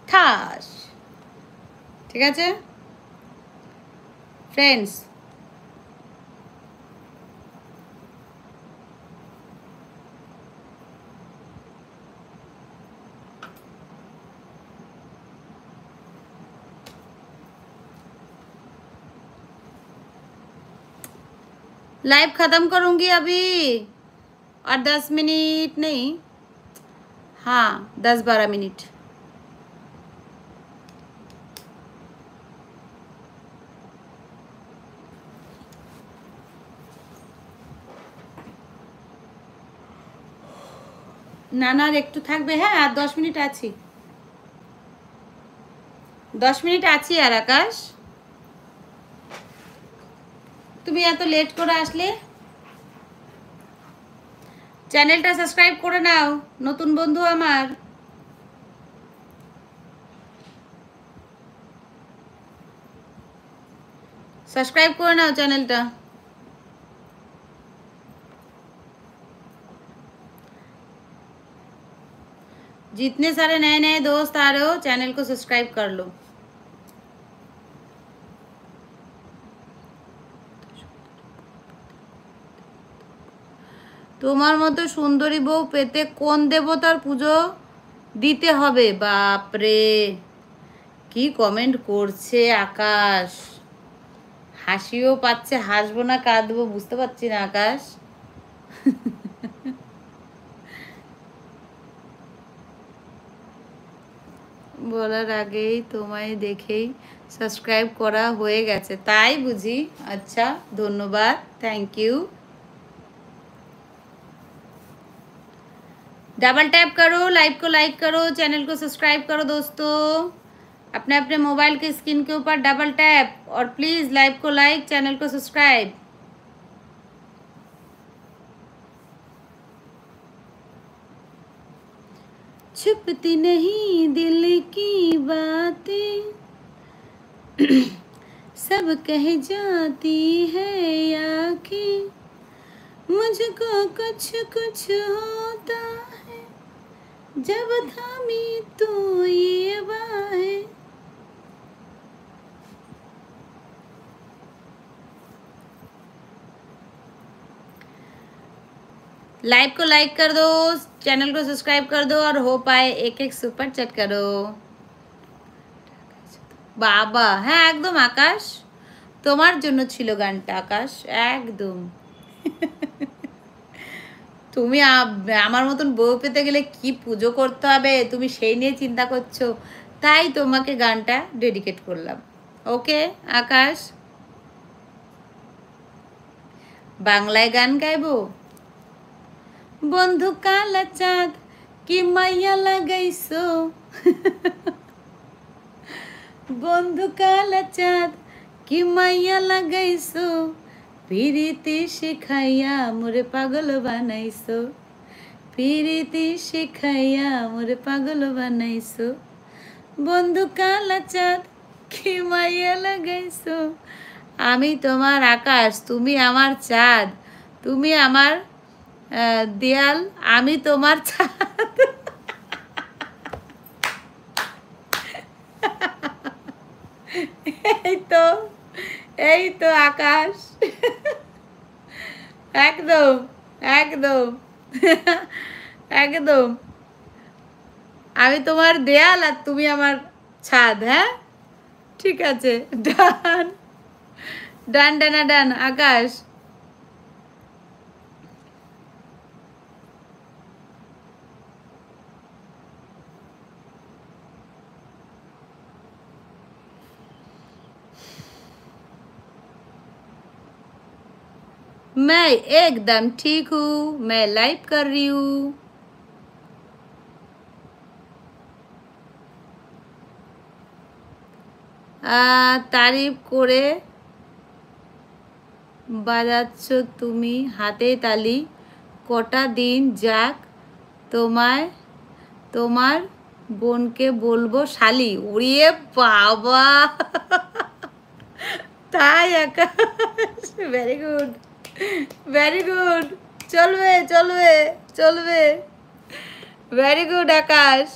ঠাস। ঠিক আছে ফ্রেন্ডস, लाइव ख़त्म करूँगी अभी, और 10 मिनट नहीं, हाँ 10-12 मिनट। নানার একটু থাকবে, হ্যাঁ আর 10 মিনিট আছি, 10 মিনিট আছি। আর আকাশ তুমি এত লেট করে আসলে, চ্যানেলটা সাবস্ক্রাইব করে নাও নতুন বন্ধু আমার। সাবস্ক্রাইব করে নাও চ্যানেলটা। जितने सारे नए नए दोस्त आ रहे हो चैनल को सब्सक्राइब कर लो। তোমার মতো সুন্দরী বউ পেতে কোন দেবতার পুজো দিতে হবে? বাপরে কি কমেন্ট করছে আকাশ, হাসিও পাচ্ছে, হাসবো না কাঁদবো বুঝতে পারছি না আকাশ। বলার আগেই তোমায় দেখেই সাবস্ক্রাইব করা হয়ে গেছে, তাই বুঝি? আচ্ছা ধন্যবাদ, থ্যাংক ইউ। डबल टैप करो, लाइव को लाइक करो, चैनल को सब्सक्राइब करो दोस्तों। अपने अपने मोबाइल के स्क्रीन के ऊपर डबल टैप, और प्लीज़ लाइव को लाइक, चैनल को सब्सक्राइब। छुपती नहीं दिल की बातें, सब कह जाती है आँखें, मुझको कुछ कुछ होता है जब थामी तू ये बाहें। लाइव को लाइक कर दो, चैनल को सब्सक्राइब कर दो, और हो पाए एक एक सुपर चैट करो। बाबा हाँ एकदम आकाश, তোমার জন্য ছিল গানটা আকাশ, একদম। তুমি আমার মতন বউ পেতে গেলে কি পুজো করতে হবে তুমি সেই নিয়ে চিন্তা করছো, তাই তোমাকে গানটা ডেডিকেট করলাম। ওকে আকাশ, বাংলায় গান গাইবো। বন্ধু কালা চাঁদ কি মাইয়া লাগাইছো, বন্ধু কালা চাঁদ কি মাইয়া লাগাইছো, পিরিতি শিখাইয়া মোরে পাগল বানাইছো, পিরিতি শিখাইয়া মোরে পাগল বানাইছো, বন্ধু কালা চাঁদ কি মাইয়া লাগাইছো। আমি তোমার আকাশ, তুমি আমার চাঁদ, তুমি আমার দেয়াল, আমি তোমার ছাদ। এই তো আকাশ, একদম একদম একদম, আমি তোমার দেয়াল আর তুমি আমার ছাদ। হ্যাঁ ঠিক আছে, ডান ডান ডানা ডান আকাশ। मैं एकदम ठीक हूँ, मैं लाइव कर रही हूँ। तारीफ करे বাজাচ্ছ তুমি হাতে তালি, কটা দিন যাক তোমায় তোমার বোনকে বলবো শালি। উড়িয়ে বাবা, তাই আকাশ, ভেরি গুড ভেরি গুড, চলবে চলবে চলবে, ভেরি গুড আকাশ।